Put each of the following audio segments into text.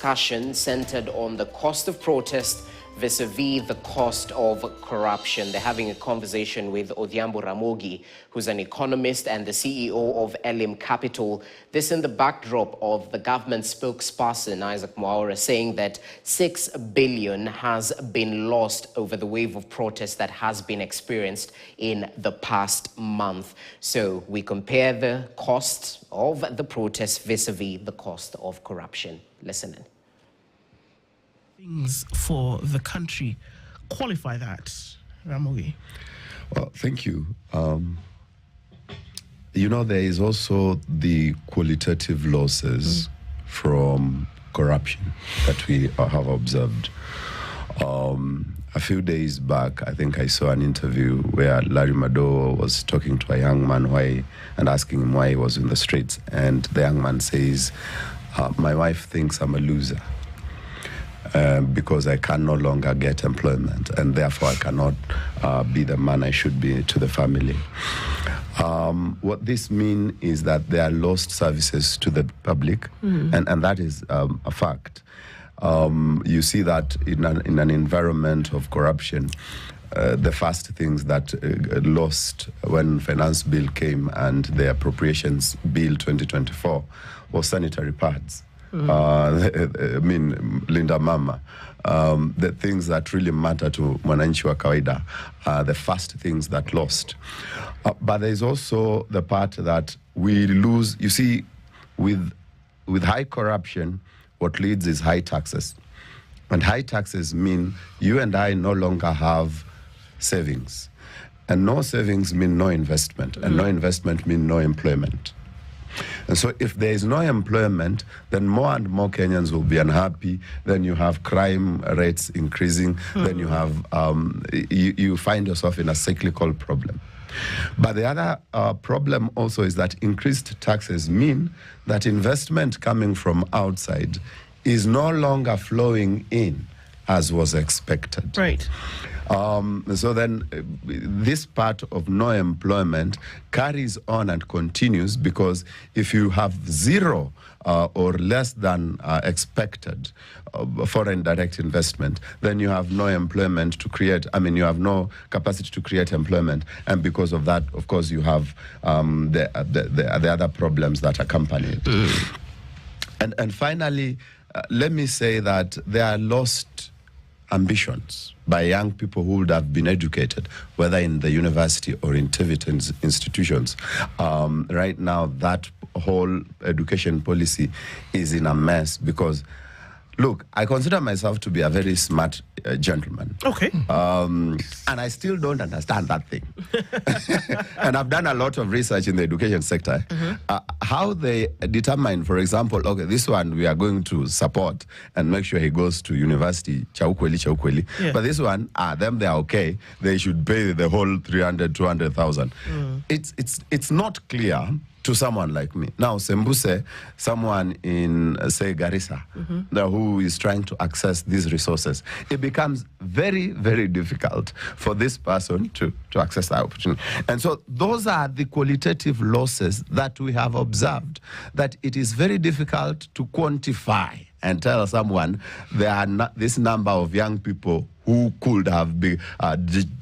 discussion centered on the cost of protest vis-a-vis the cost of corruption. They're having a conversation with Odhiambo Ramogi, who's an economist and the CEO of Elim Capital. This in the backdrop of the government spokesperson, Isaac Mwaura, saying that 6 billion has been lost over the wave of protests that has been experienced in the past month. So we compare the cost of the protests vis-a-vis the cost of corruption. Listen in. Things for the country qualify that, Ramogi? Well, thank you. There is also the qualitative losses from corruption that we have observed. A few days back, I think I saw an interview where Larry Madowo was talking to a young man and asking him why he was in the streets. And the young man says, my wife thinks I'm a loser. Because I can no longer get employment, and therefore I cannot be the man I should be to the family. What this means is that there are lost services to the public, and that is a fact. You see that in an environment of corruption, the first things that lost when finance bill came and the appropriations bill 2024 was sanitary pads. Linda Mama, the things that really matter to mwananchi wa kawaida are the first things that lost. But there is also the part that we lose. You see, with high corruption, what leads is high taxes. And high taxes mean you and I no longer have savings. And no savings mean no investment. And no investment mean no employment. And so if there is no employment, then more and more Kenyans will be unhappy. Then you have crime rates increasing. Then you have, you find yourself in a cyclical problem. But the other problem also is that increased taxes mean that investment coming from outside is no longer flowing in as was expected. Right. So then this part of no employment carries on and continues, because if you have zero or less than expected foreign direct investment, then you have no employment to create. You have no capacity to create employment. And because of that, of course, you have the other problems that accompany it. And finally, let me say that there are lost ambitions by young people who would have been educated, whether in the university or in TVET institutions. Right now, that whole education policy is in a mess because, look, I consider myself to be a very smart gentleman. Okay. And I still don't understand that thing. And I've done a lot of research in the education sector. How they determine, for example, okay, this one we are going to support and make sure he goes to university, chaukweli. Yeah. But this one, them they are okay. They should pay the whole 300, 200,000. It's not clear to someone like me. Now, Sembuse, someone in, say, Garissa, who is trying to access these resources, it becomes very, very difficult for this person to access that opportunity. And so those are the qualitative losses that we have observed, that it is very difficult to quantify and tell someone there are this number of young people who could have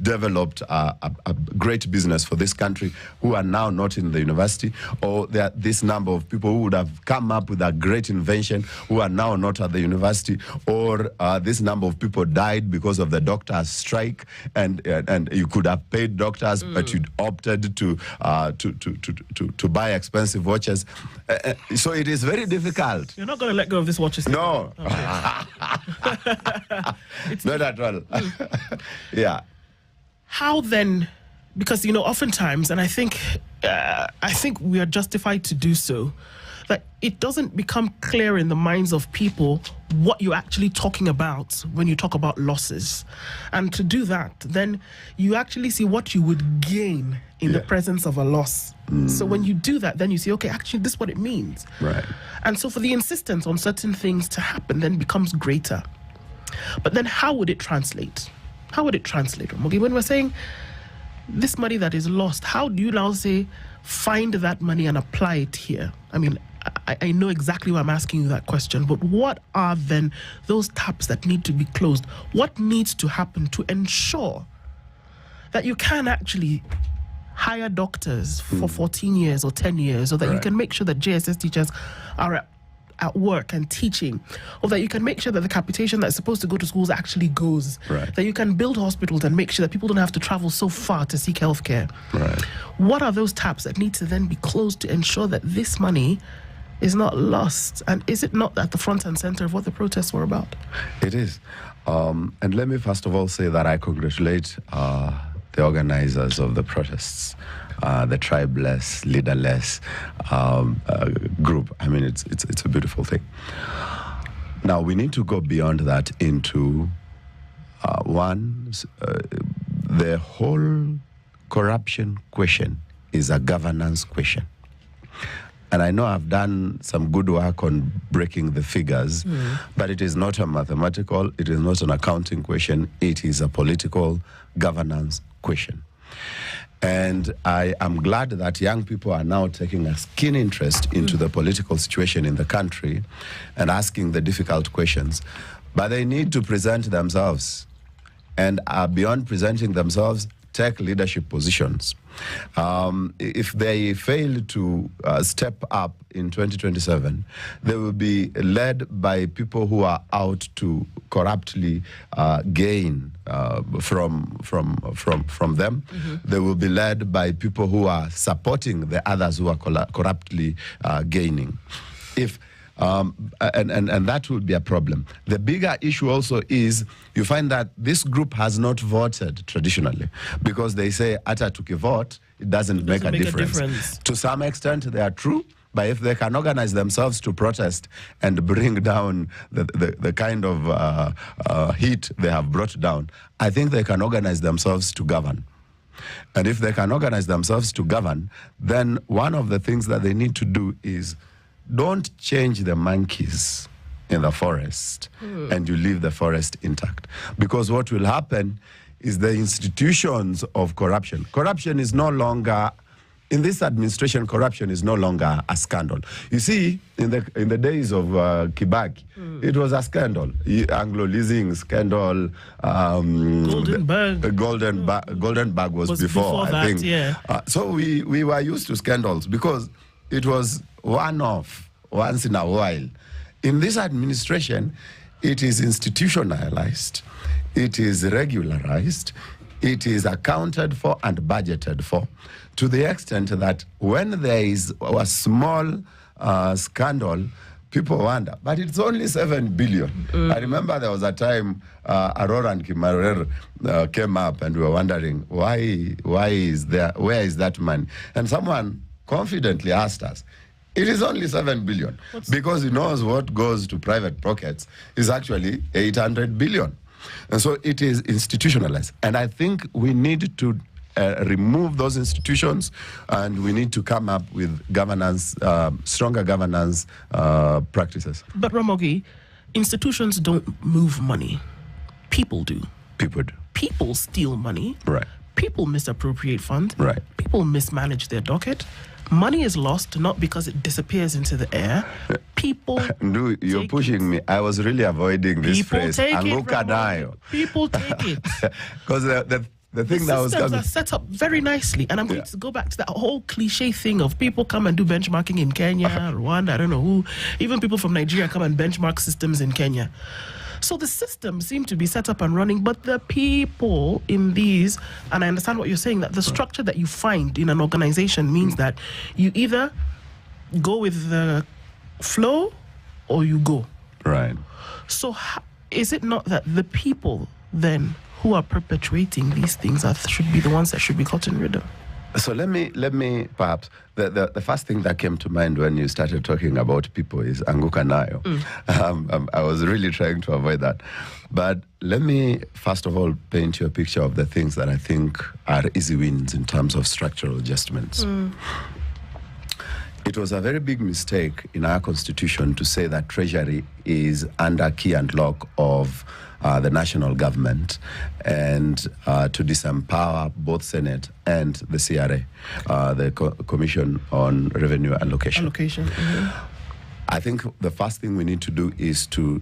developed a great business for this country who are now not in the university, or there are this number of people who would have come up with a great invention who are now not at the university, or this number of people died because of the doctors' strike, and you could have paid doctors, but you opted to buy expensive watches. So it is very difficult. You're not going to let go of this watches? No. Not at all. Yeah. How then, because oftentimes, and I think we are justified to do so, that it doesn't become clear in the minds of people what you're actually talking about when you talk about losses. And to do that, then you actually see what you would gain in the presence of a loss. So when you do that, then you see, okay, actually this is what it means. Right. And so for the insistence on certain things to happen then becomes greater. But then how would it translate? How would it translate, Ramogi? When we're saying this money that is lost, how do you now say, find that money and apply it here? I know exactly why I'm asking you that question, but what are then those taps that need to be closed? What needs to happen to ensure that you can actually hire doctors for 14 years or 10 years, or that you can make sure that JSS teachers are at work and teaching, or that you can make sure that the capitation that's supposed to go to schools actually goes, that you can build hospitals and make sure that people don't have to travel so far to seek healthcare. What are those taps that need to then be closed to ensure that this money is not lost? And is it not at the front and center of what the protests were about? It is. And let me first of all say that I congratulate the organizers of the protests, the tribeless, leaderless group. I mean, it's a beautiful thing. Now, we need to go beyond that into the whole corruption question is a governance question. And I know I've done some good work on breaking the figures, but it is not a mathematical, it is not an accounting question, it is a political governance question. And I am glad that young people are now taking a keen interest into the political situation in the country and asking the difficult questions. But they need to present themselves, and beyond presenting themselves, take leadership positions. If they fail to step up in 2027, they will be led by people who are out to corruptly gain from them. They will be led by people who are supporting the others who are corruptly gaining. And that will be a problem. The bigger issue also is you find that this group has not voted traditionally because they say, "Ata tukivote, it doesn't make a difference." To some extent, they are true, but if they can organize themselves to protest and bring down the kind of heat they have brought down, I think they can organize themselves to govern. And if they can organize themselves to govern, then one of the things that they need to do is don't change the monkeys in the forest and you leave the forest intact. Because what will happen is the institutions of corruption. Corruption is no longer, in this administration, corruption is no longer a scandal. You see, in the days of Kibaki, it was a scandal. Anglo leasing scandal. Golden Bag was before I think. Yeah. So we were used to scandals because it was one-off, once in a while. In this administration, it is institutionalized, it is regularized, it is accounted for and budgeted for, to the extent that when there is a small scandal, people wonder, but it's only 7 billion. I remember there was a time Aurora and Kimarer came up and we were wondering, where is that money? And someone confidently asked us, it is only 7 billion because he knows what goes to private pockets is actually 800 billion. And so it is institutionalized. And I think we need to remove those institutions and we need to come up with governance, stronger governance practices. But Ramogi, institutions don't move money. People do. People do. People steal money. Right. People misappropriate funds. Right. People mismanage their docket. Money is lost not because it disappears into the air. People No, you're pushing me. I was really avoiding this phrase. People take it. Because the thing that was coming. Are set up very nicely. And I'm going to go back to that whole cliche thing of people come and do benchmarking in Kenya, Rwanda, I don't know who. Even people from Nigeria come and benchmark systems in Kenya. So the systems seem to be set up and running, but the people in these, and I understand what you're saying, that the structure that you find in an organization means that you either go with the flow or you go. Right. So is it not that the people then who are perpetuating these things should be the ones that should be gotten rid of? So let me perhaps, the first thing that came to mind when you started talking about people is Anguka Nayo. I was really trying to avoid that. But let me first of all paint you a picture of the things that I think are easy wins in terms of structural adjustments. It was a very big mistake in our constitution to say that Treasury is under key and lock of the national government and to disempower both Senate and the CRA, the Commission on Revenue Allocation. I think the first thing we need to do is to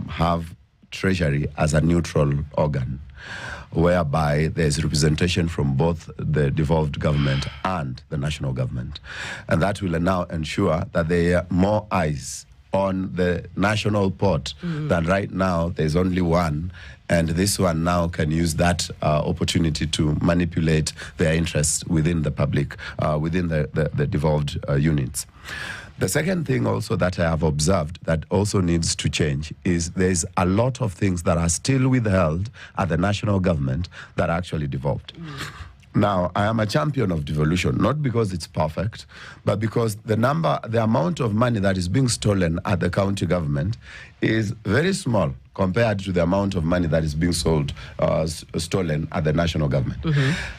have Treasury as a neutral organ, whereby there's representation from both the devolved government and the national government. And that will now ensure that there are more eyes on the national pot than right now. There's only one, and this one now can use that opportunity to manipulate their interests within the public, within the devolved units. The second thing also that I have observed that also needs to change is there's a lot of things that are still withheld at the national government that are actually devolved. Now, I am a champion of devolution, not because it's perfect, but because the amount of money that is being stolen at the county government is very small compared to the amount of money that is being stolen at the national government.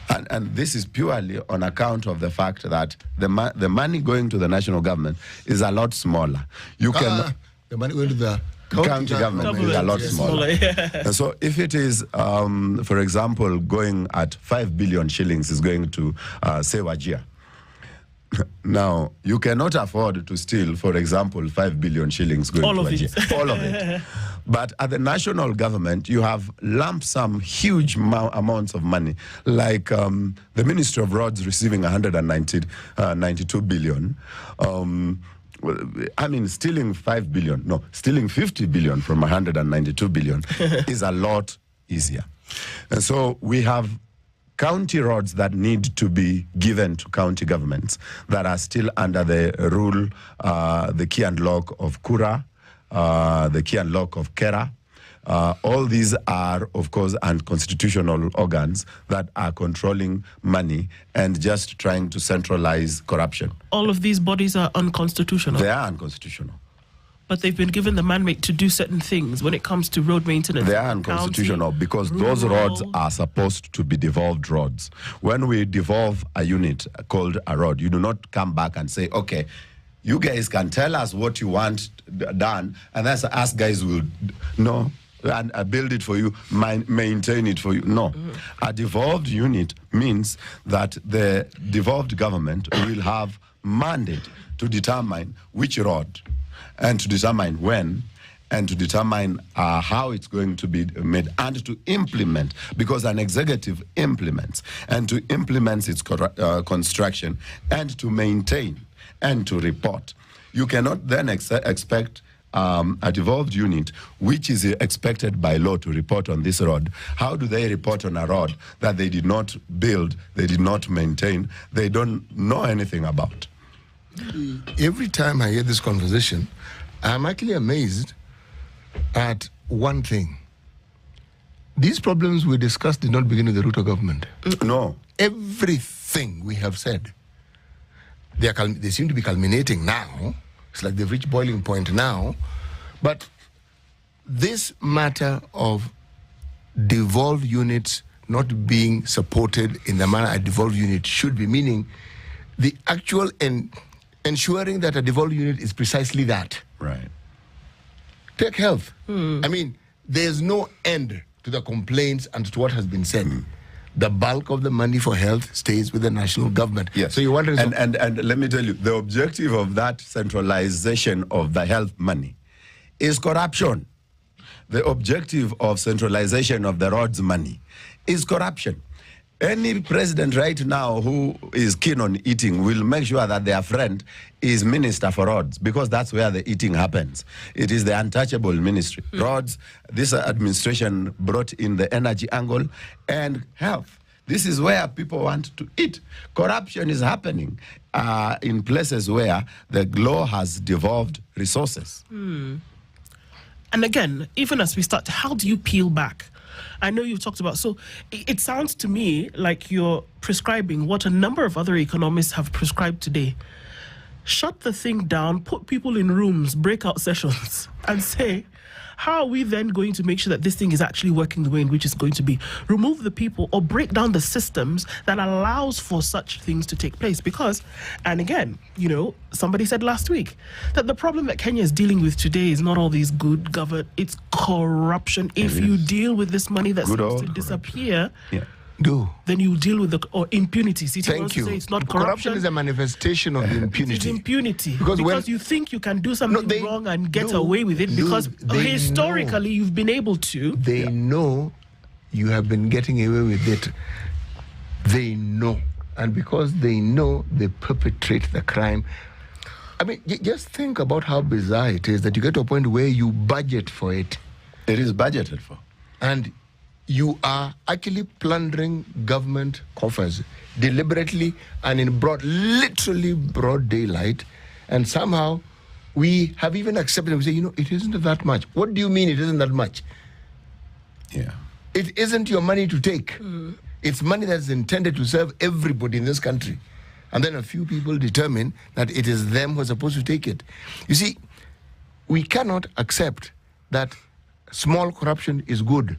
And this is purely on account of the fact that the money going to the national government is a lot smaller. You can the money going to the county government is a lot smaller. And so if it is, for example, going at 5 billion shillings is going to, say, Wajir. Now, you cannot afford to steal, for example, 5 billion shillings going to Wajir. All of it. But at the national government, you have lump sum, huge amounts of money, like the Ministry of Roads receiving 192 billion. I mean, stealing 5 billion, no, stealing 50 billion from 192 billion is a lot easier. And so we have county roads that need to be given to county governments that are still under the rule, the key and lock of Kura, the key and lock of Kera. All these are, of course, unconstitutional organs that are controlling money and just trying to centralize corruption. All of these bodies are unconstitutional. They are unconstitutional. But they've been given the mandate to do certain things when it comes to road maintenance. They are unconstitutional because those roads are supposed to be devolved roads. When we devolve a unit called a road, you do not come back and say, okay, you guys can tell us what you want done, and that's us guys will, no, and build it for you, maintain it for you. No. A devolved unit means that the devolved government will have mandate to determine which road and to determine when and to determine how it's going to be made and to implement, because an executive implements, and to implement its construction and to maintain and to report. You cannot then expect a devolved unit, which is expected by law to report on this road. How do they report on a road that they did not build, they did not maintain, they don't know anything about? Every time I hear this conversation, I'm actually amazed at one thing. These problems we discussed did not begin with the Ruto government. No. Everything we have said, they seem to be culminating now. It's like they've reached boiling point now. But this matter of devolved units not being supported in the manner a devolved unit should be, meaning the actual ensuring that a devolved unit is precisely that. Right. Take health. I mean, there's no end to the complaints and to what has been said. The bulk of the money for health stays with the national government. Yes. So you wonder, and let me tell you, the objective of that centralization of the health money is corruption. The objective of centralization of the roads money is corruption. Any president right now who is keen on eating will make sure that their friend is minister for roads, because that's where the eating happens. It is the untouchable ministry. Roads, this administration brought in the energy angle and health. This is where people want to eat. Corruption is happening in places where the law has devolved resources. And again, even as we start, how do you peel back? I know you've talked about, so it sounds to me like you're prescribing what a number of other economists have prescribed today. Shut the thing down, put people in rooms, breakout sessions, and say, how are we then going to make sure that this thing is actually working the way in which it's going to be? Remove the people or break down the systems that allows for such things to take place. Because, and again, you know, somebody said last week that the problem that Kenya is dealing with today is not all these good government, it's corruption. If you deal with this money that seems to disappear, then you deal with or impunity. See, Thank you. Say it's not Corruption corruption. is a manifestation of impunity. It is impunity. Because you think you can do something wrong and get away with it because they historically you've been able to. They know you have been getting away with it. They know. And because they know, they perpetrate the crime. I mean, just think about how bizarre it is that you get to a point where you budget for it. It is budgeted for. And you are actually plundering government coffers deliberately and in literally broad daylight. And somehow we have even accepted, we say, it isn't that much. What do you mean it isn't that much? Yeah. It isn't your money to take. It's money that's intended to serve everybody in this country. And then a few people determine that it is them who are supposed to take it. You see, we cannot accept that small corruption is good.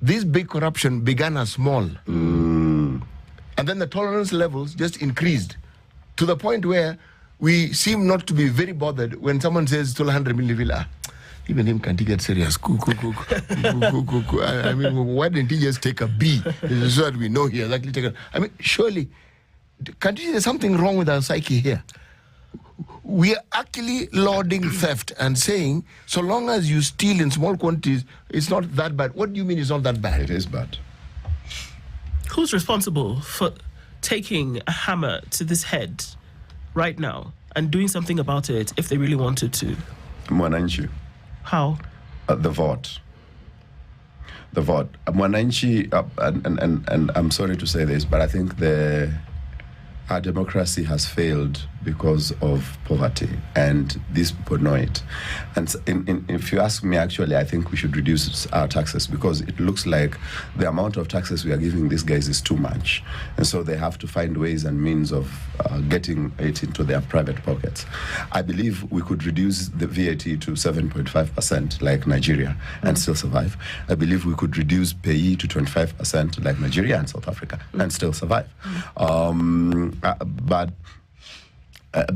This big corruption began as small. And then the tolerance levels just increased to the point where we seem not to be very bothered when someone says, stole 100 million. Even him can't get serious. I mean, why didn't he just take a B? So that we know he has actually taken. I mean, surely, can't you see there's something wrong with our psyche here? We are actually lauding theft and saying, so long as you steal in small quantities, it's not that bad. What do you mean it's not that bad? It is bad. Who's responsible for taking a hammer to this head right now and doing something about it if they really wanted to? Mwananchi. How? The vote. The vote. Mwananchi, and I'm sorry to say this, but I think our democracy has failed because of poverty, and these people know it. And if you ask me, actually, I think we should reduce our taxes because it looks like the amount of taxes we are giving these guys is too much. And so they have to find ways and means of getting it into their private pockets. I believe we could reduce the VAT to 7.5% like Nigeria and still survive. I believe we could reduce pay to 25% like Nigeria and South Africa and still survive. But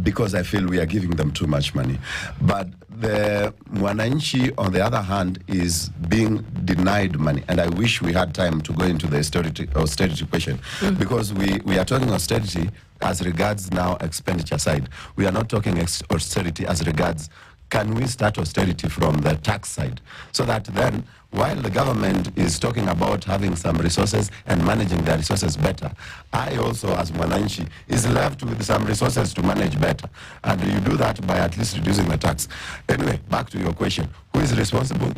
because I feel we are giving them too much money. But the Mwananchi, on the other hand, is being denied money. And I wish we had time to go into the austerity question, because we are talking austerity as regards now expenditure side. We are not talking austerity as regards can we start austerity from the tax side, so that then while the government is talking about having some resources and managing their resources better, I also, as Mwananchi, is left with some resources to manage better. And you do that by at least reducing the tax. Anyway, back to your question. Who is responsible?